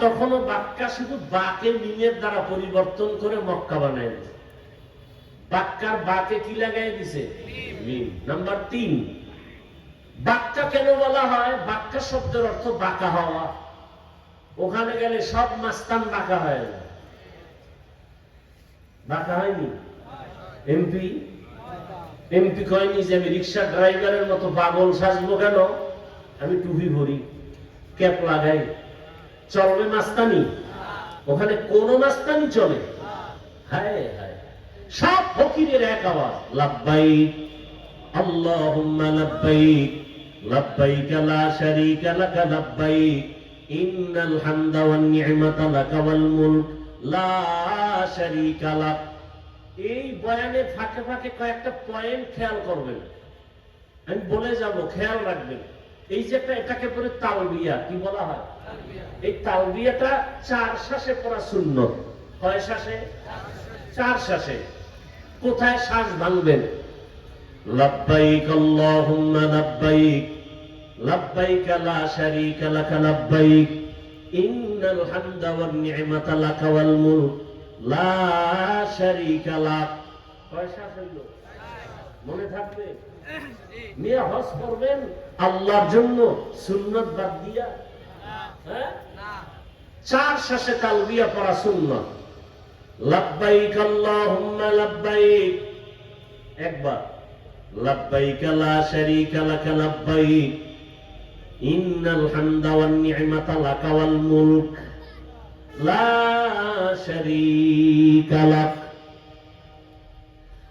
তখনও বাক্কা শুধু বাকে মিমের দ্বারা পরিবর্তন করে মক্কা বানায় দিছে। বাক্কার বাকে কি লাগাই দিছে? মিম। নাম্বার 3, বাক্কা কেন বলা হয়? বাক্কা শব্দের অর্থ বাঁকা হওয়া। ওখানে গেলে সব মাস্তান বাঁকা হয় না। বাঁকা হয়নি? এমপি কয়নি যে আমি রিক্সা ড্রাইভারের মতো পাগল সাজবো কেন, আমি টুপি ভরি, ক্যাপ লাগাই, চলবে মাস্তানি? ওখানে কোন মাস্তানি চলে? হায় হায়, সব ফকিরের এক আওয়াজ, লাব্বাইক আল্লাহুম্মা লাব্বাইক লাব্বাইক লা শারীকা লাকা লাব্বাইক ইন্নাল হামদা ওয়ান নি'মাতা লাকা ওয়াল মুলক লা শারীকা লাক। এই বয়ানের ফাঁকে ফাঁকে কয়েকটা পয়েন্ট খেয়াল করবেন, আমি বলে যাব, খেয়াল রাখবেন। এই যে এটাকে পরে তালবিয়া কি বলা হয়? এই তালবিয়াটা 4 শ্বাসে পড়া সুন্নত। কয় শ্বাসে? 4 শ্বাসে। কোথায় শ্বাস ভাঙবেন? লাব্বাইক আল্লাহুম্মা লাব্বাইক লাব্বাইক লা শারীকা লাকা লাব্বাইক ইন্নাল হামদা ওয়ান নি'মাতা লাকা ওয়াল মুলক লা শারীকা লাক। কয় শ্বাস হইল? মনে থাকবে? নিয়ে হজ করবেন আল্লাহর জন্য সুন্নত বাদ দিয়া? হ্যাঁ, 4 শ্বাসে তালবিয়া পড়া সুন্নত। লাব্বাইক আল্লাহুম্মা লাব্বাইক একবার, লাব্বাইক লা শারীকা লাকা লাব্বাইক ইন্নাল হামদা ওয়ান নি'মাতা লাকা ওয়াল মুলক লা শারীকা লাক।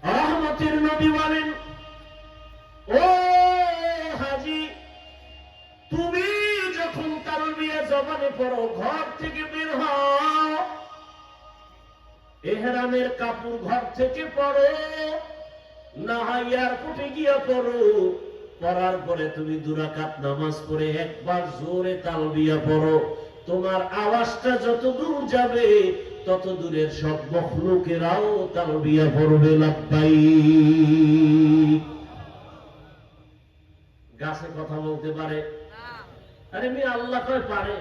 রহমতের নবী বলেন, ও হাজী, তুমি যখন তালবিয়া জবানে পড়ো, ঘর থেকে বের হও, ইহরামের কাপড় ঘর থেকে পড়ো, না হয় এয়ারপোর্টে গিয়া পড়ো, পড়ার পরে তুমি 2 রাকাত নামাজ পড়ে একবার জোরে তালবিয়া পড়ো। তোমার আওয়াজটা যত দূর যাবে তত দূরের সব মখলুকেরাও তালবিয়া পড়বে লাব্বাইক। গাছে কথা বলতে পারে? আরে আমি আল্লাহ কয় পারে।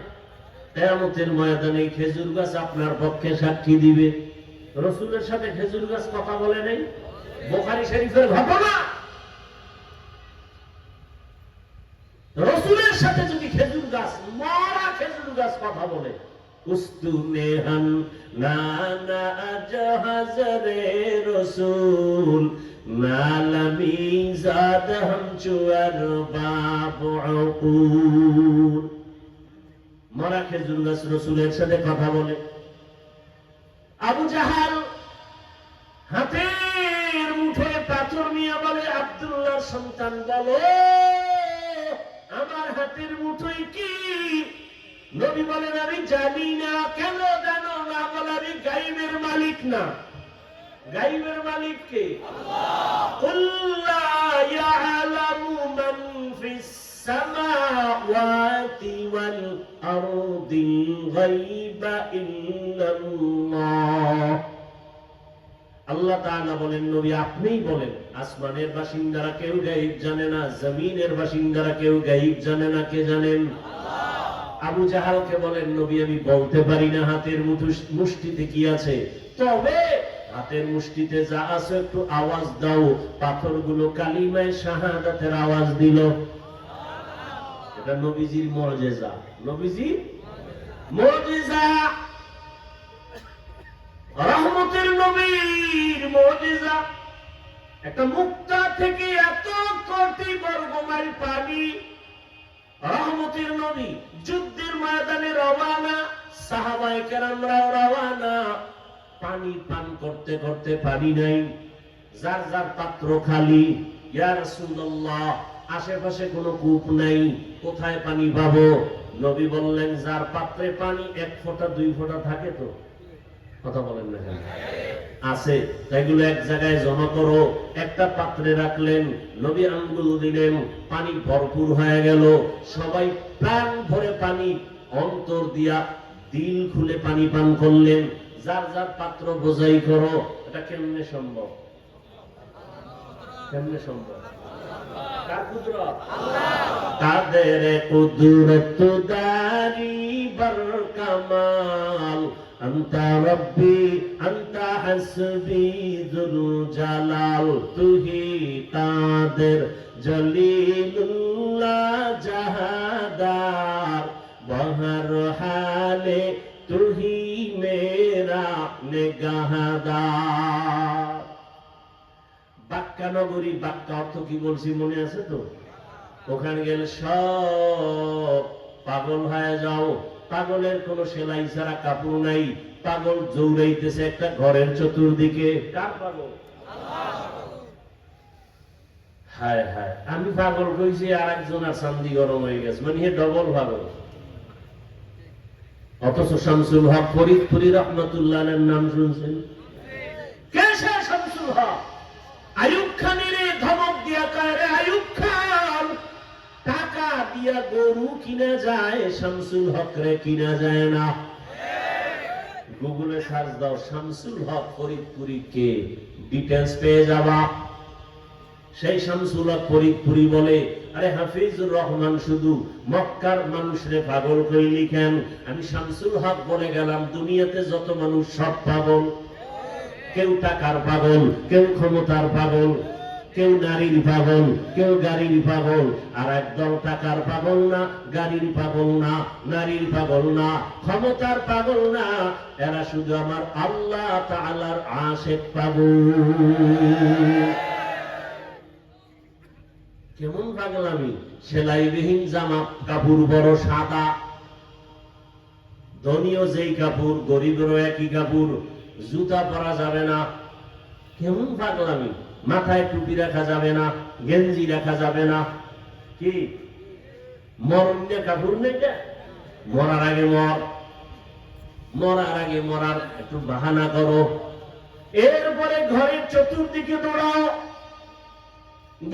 কিয়ামতের ময়দানে খেজুর গাছ আপনার পক্ষে সাক্ষী দিবে। রাসূলের সাথে খেজুর গাছ কথা বলে নাই? বুখারী শরীফের ঘটনা। রাসূলের সাথে যদি খেজুর গাছ, মরা খেজুর গাছ কথা বলে, উস্তুনেহান নানা জাহাজ রে রাসূল নালামি জাদহম চুয়ার বাবু উকুল। মরা খেজুর গাছ রাসূলের সাথে কথা বলে। আবু জাহাল হাতের মুঠোয় পাথর নিয়ে বলে, আব্দুল্লাহর সন্তান বলো, আমার হাতের মুঠোয় কি? নবী বলেন, আমি জানি না। কেন জানো না? বলে, আমি গায়বের মালিক না। গায়বের মালিক কে? আল্লাহ। কুল লা ইয়ালামু মান ফিস সামাওয়াতি ওয়াল আরদিল গায়বা ইল্লাল্লাহ। আল্লাহ তাআলা বলেন, নবী আপনিই বলেন, আসমানের বাসিন্দারা কেউ গায়ব জানে না, জমিনের বাসিন্দারা কেউ গায়ব জানে না। কে জানেন? আল্লাহ। আবু জাহালকে বলেন, নবী আমি বলতে পারি না হাতের মুষ্টিতে কি আছে, তবে হাতের মুষ্টিতে যা আছে একটু আওয়াজ দাও। পাথরগুলো কালিমায়ে শাহাদাতের আওয়াজ দিল। এটা নবীজির মুজিজা। নবীজির মুজিজা, রহমতের নবীর মুজিজা। একটা মুক্তা থেকে এত কোটি বর্গ মাইল পানি। রহমতের নবী যুদ্ধের ময়দানে রওয়ানা, সাহাবায়ে কেরামরাও রওয়ানা। পানি পান করতে করতে পানি নাই, যার যার পাত্র খালি। ইয়া রাসূলুল্লাহ, আশেপাশে কোনো কূপ নাই, কোথায় পানি পাবো? নবী বললেন, যার পাত্রে পানি 1 ফোঁটা 2 ফোঁটা থাকে তো, কথা বলেন না কেন? আছে, এগুলো এক জায়গায় জমা করো। একটা পাত্রে রাখলেন, নবী আঙ্গুল দিলেন, পানি ভরপুর হয়ে গেল। সবাই প্রাণ ভরে পানি অন্তর দিয়া দিল খুলে পানি পান করলেন। যার যার পাত্র বোঝাই করো। এটা কেমনে সম্ভব? কেমনে সম্ভব? কার কুদরত? আল্লাহ। কাদের কুদরত দারি বরকত কামাল আনতা রব্বি আনতা হাসবি যুল জালাল তুহি কাদের জলিলুল্লাহ জাহাদার বহর হালে তুহি মেরা নিগাহদার। বাক্কা নগরী, বাক্কা অর্থ কি বলছি মনে আছে তো? ওখানে গেলে সব পাগল হয়ে যাও। পাগলের কোন সেলাই ছাড়া কাপড় নাই, পাগল জৌড়াইতেছে একটা ঘরের চতুর্দিকে। কার পাগল? হায় হায়, আমি পাগল কইছি আর একজন আর শান্তি গরম হয়ে গেছে, মানে ডবল পাগল। অথচ শামসুল হক ফরিদপুরি রহমতুল্লাহের নাম শুনছেন? কে সে শামসুল হক? আয়ুব খানের ধমক দিয়া কারে আয়ুব খান টাকা দিয়া গরু কিনা যায়, শামসুল হক রে কিনা যায় না। গুগলে সার্চ দাও শামসুল হক ফরিদপুরি কে, ডিটেইলস পেয়ে যাবা। সেই শামসুল হক ফরিদপুরি বলে, আরে হাফিজুর রহমান শুধু মক্কার মানুষরে পাগল কইলি কেন? আমি শামসুল হক বলে গেলাম দুনিয়াতে যত মানুষ সব পাগল। কেউ টাকার পাগল, কেউ ক্ষমতার পাগল, কেউ নারীর পাগল, কেউ গাড়ির পাগল। আর একদল টাকার পাগল না, গাড়ির পাগল না, নারীর পাগল না, ক্ষমতার পাগল না, এরা শুধু আমার আল্লাহ তাআলার আশিক পাগল। কেমন পাগলামি! সেলাইবিহীন জামা কাপড় বড় সাদা, ধনীও যেই কাপড়, গরিবেরও একই কাপড়, জুতা পরা যাবে না। কেমন পাগলামি! মাথায় টুপি রাখা যাবে না, গেঞ্জি রাখা যাবে না। কি মরণে কাপড় নেই? মরার আগে মর, মরার আগে মরার একটু বাহানা করো। এরপরে ঘরের চতুর্দিকে দৌড়াও।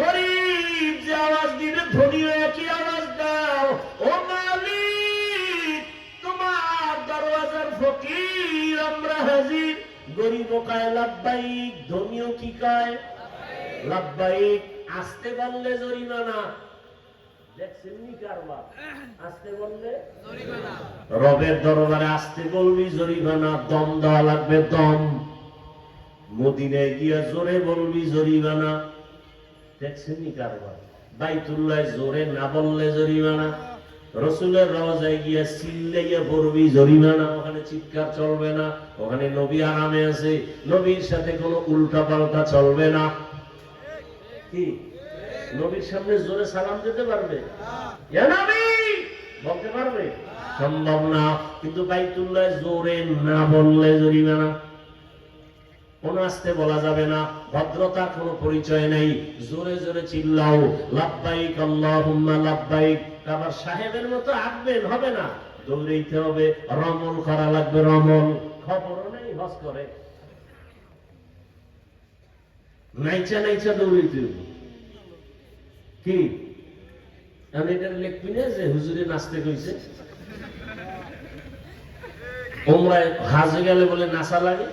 গরিব যে আওয়াজ দিবে, ধনী একই আওয়াজ দাও, ও মালিক তোমার দরওয়াজার ফকির আমরা হাজির। গরিব কয় লাব্বাইক, ধনীও কি কয় লাব্বাইক। আসতে বললে জরিমানা। দেখছেন নি কারবার? আসতে বললে জরিমানা। রবের দরবারে আসতে বলবি জরিমানা, দম দেওয়া লাগবে দম। মদিনায় গিয়া জোরে বলবি জরিমানা। দেখছেন নি কারবার? বাইতুল্লাহ জোরে না বললে জরিমানা। রসুলের রওজায় গিয়া চিল্লাইয়া পড়বি জরিমানা। ওখানে চিৎকার চলবে না, ওখানে নবী আরামে আছে, নবীর সাথে কোনো উল্টা পাল্টা চলবে না। কি নবীর সামনে জোরে সালাম দিতে পারবে? ইয়া নবী বলতে পারবে? সম্ভব না। কিন্তু বাইতুল্লাহ জোরে না বললে জরিমানা। কোন আসতে বলা যাবে না, ভদ্রতার কোনো পরিচয় নেই। জোরে জোরে চিল্লাও, লাব্বাইক আল্লাহুম্মা লাব্বাইক। আবার সাহেবের মতো আঁকবেন হবে না, দৌড়াইতে হবে, রমল করা লাগবে, রমল। খবরও নেই হজ করে, নাইচা নাইচা দৌড়াইতে হবে। কি আমি এটা লিখবি না যে হুজুরে নাচতে কইছে? ওমরায় হাজে গেলে বলে নাচা লাগে।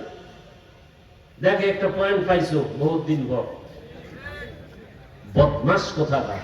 দেখে একটা পয়েন্ট পাইছো বহুত দিন পর, বদমাস কোথাকার।